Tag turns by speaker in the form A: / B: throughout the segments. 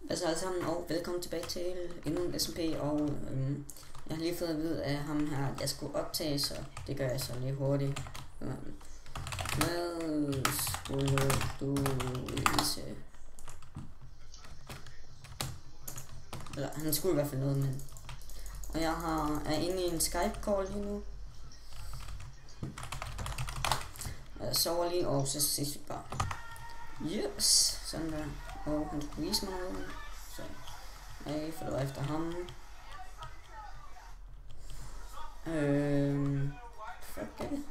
A: Hvad så alle sammen, og velkommen tilbage til endnu en SMP, og jeg har lige fået at vide af ham her, at jeg skulle optage, så det gør jeg så lige hurtigt. Hvad skulle du vise? Eller han skulle i hvert fald noget, men... Og jeg er inde i en Skype-call lige nu. Jeg sover lige, og så ses vi bare. Yes, sådan der. Og han skulle vise mig noget. Så jeg følger efter ham. Fuck det.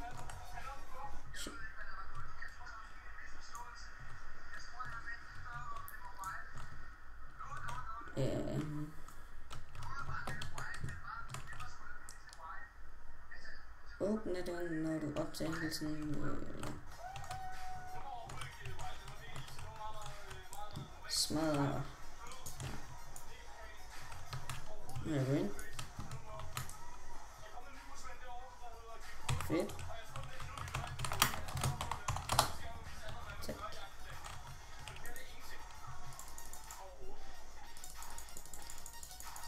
A: Shit. Åbne den, når du optager hele tiden. Smadrer. Ind. Fedt. Tak.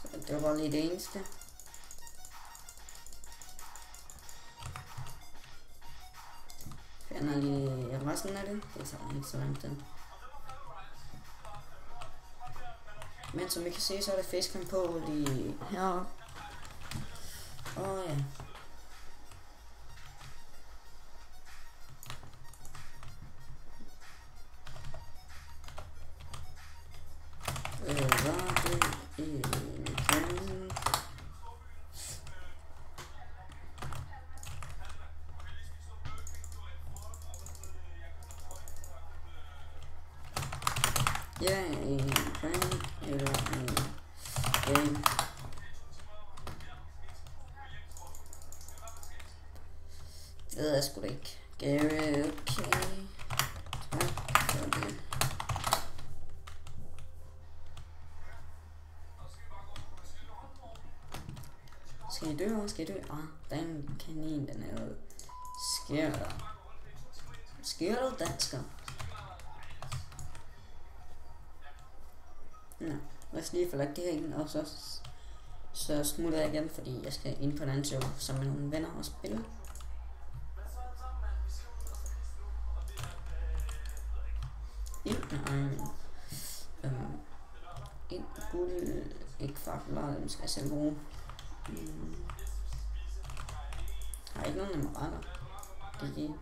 A: Så det var bare lige det eneste. Fjerner lige resten af det. Det tager ikke så langt den. Men som I kan se, så er der facecam på lige heroppe. Og ja. Ja, en prank eller en game. Det ved jeg sgu da ikke. Gary, okay. Tak for det. Skal I dø? Skal I dø? Den kanin, den er jo... Sker der? Sker der, dansker? Nå, lad os lige få lagt det her ind, og så smutter jeg igen, fordi jeg skal ind på en anden show sammen med nogle venner og spille. En guld, ikke fakler, dem skal jeg selv bruge. Har ikke nogen emeralder. Det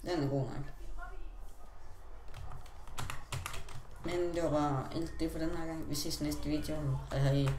A: Den er god nok. Men det var bare alt det for den her gang. Vi ses næste video. Hej hej.